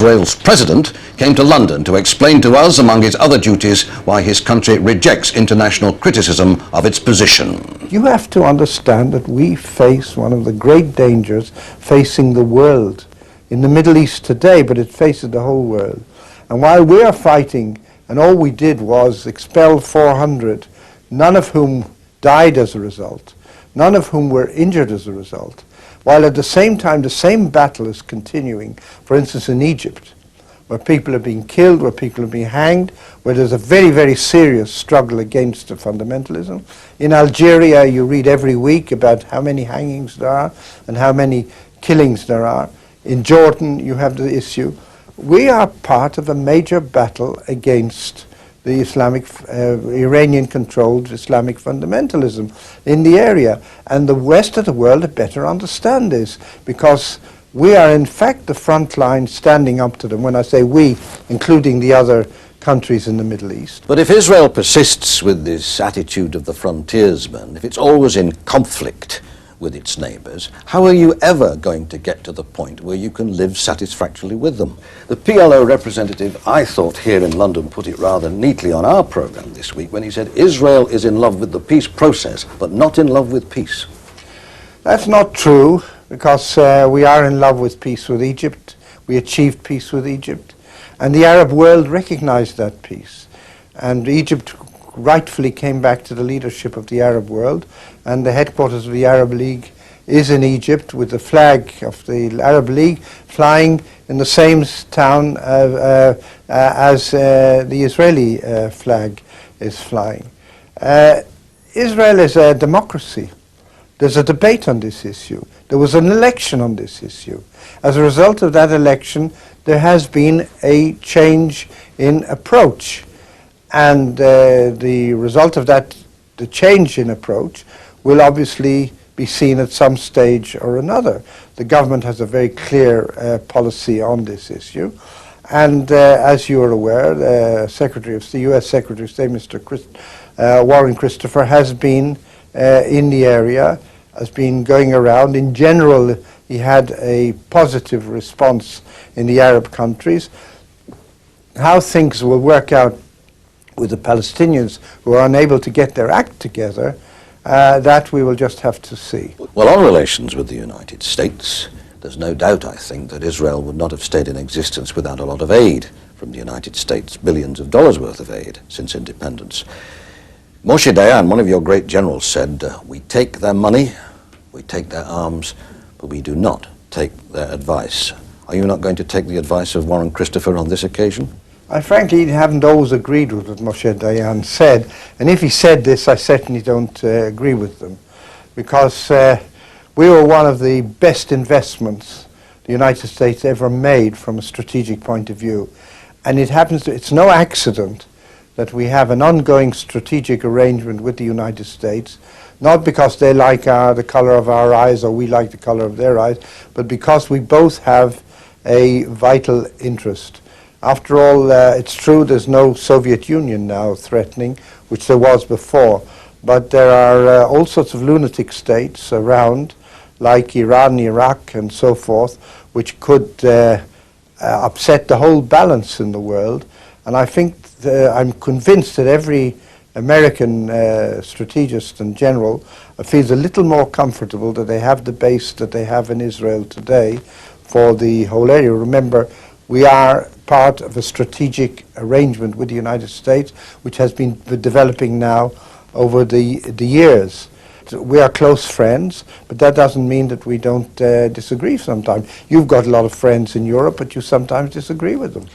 Israel's president came to London to explain to us, among his other duties, why his country rejects international criticism of its position. You have to understand that we face one of the great dangers facing the world in the Middle East today, but it faces the whole world. And while we are fighting, and all we did was expel 400, none of whom died as a result, none of whom were injured as a result, while at the same time the same battle is continuing, for instance in Egypt, where people are being killed, where people are being hanged, where there's a very, very serious struggle against the fundamentalism. In Algeria you read every week about how many hangings there are and how many killings there are. In Jordan you have the issue. We are part of a major battle against the Iranian-controlled Islamic fundamentalism in the area. And the rest of the world had better understand this, because we are in fact the front line standing up to them. When I say we, including the other countries in the Middle East. But if Israel persists with this attitude of the frontiersman, if it's always in conflict with its neighbours, how are you ever going to get to the point where you can live satisfactorily with them? The PLO representative, I thought, here in London put it rather neatly on our programme this week when he said Israel is in love with the peace process but not in love with peace. That's not true, because we are in love with peace with Egypt. We achieved peace with Egypt, and the Arab world recognized that peace, and Egypt rightfully came back to the leadership of the Arab world, and the headquarters of the Arab League is in Egypt, with the flag of the Arab League flying in the same town as the Israeli flag is flying. Israel is a democracy. There's a debate on this issue. There was an election on this issue. As a result of that election, there has been a change in approach. And the result of that, the change in approach, will obviously be seen at some stage or another. The government has a very clear policy on this issue. And as you are aware, the U.S. Secretary of State, Mr. Warren Christopher, has been in the area, has been going around. In general, he had a positive response in the Arab countries. How things will work out with the Palestinians, who are unable to get their act together, that we will just have to see. Well, on relations with the United States, there's no doubt, I think, that Israel would not have stayed in existence without a lot of aid from the United States, billions of dollars worth of aid since independence. Moshe Dayan, one of your great generals, said, we take their money, we take their arms, but we do not take their advice. Are you not going to take the advice of Warren Christopher on this occasion? I frankly haven't always agreed with what Moshe Dayan said, and if he said this, I certainly don't agree with them, because we were one of the best investments the United States ever made from a strategic point of view, and it's no accident that we have an ongoing strategic arrangement with the United States, not because they like the color of our eyes or we like the color of their eyes, but because we both have a vital interest. After all, it's true there's no Soviet Union now threatening, which there was before, but there are all sorts of lunatic states around, like Iran, Iraq, and so forth, which could upset the whole balance in the world. And I think I'm convinced that every American strategist and general feels a little more comfortable that they have the base that they have in Israel today for the whole area. Remember, we are part of a strategic arrangement with the United States, which has been developing now over the years. We are close friends, but that doesn't mean that we don't disagree sometimes. You've got a lot of friends in Europe, but you sometimes disagree with them.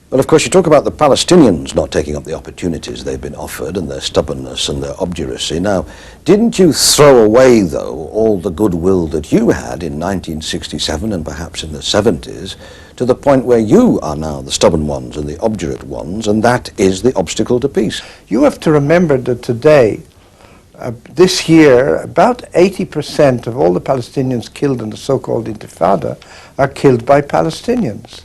Well, of course, you talk about the Palestinians not taking up the opportunities they've been offered and their stubbornness and their obduracy. Now, didn't you throw away, though, all the goodwill that you had in 1967 and perhaps in the 70s to the point where you are now the stubborn ones and the obdurate ones, and that is the obstacle to peace? You have to remember that today, this year, about 80% of all the Palestinians killed in the so-called Intifada are killed by Palestinians.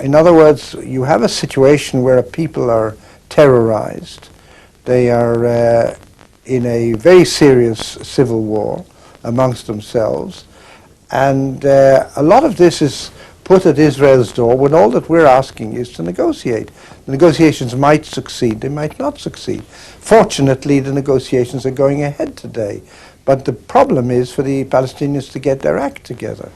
In other words, you have a situation where people are terrorized. They are in a very serious civil war amongst themselves, and a lot of this is put at Israel's door when all that we're asking is to negotiate. The negotiations might succeed, they might not succeed. Fortunately, the negotiations are going ahead today. But the problem is for the Palestinians to get their act together.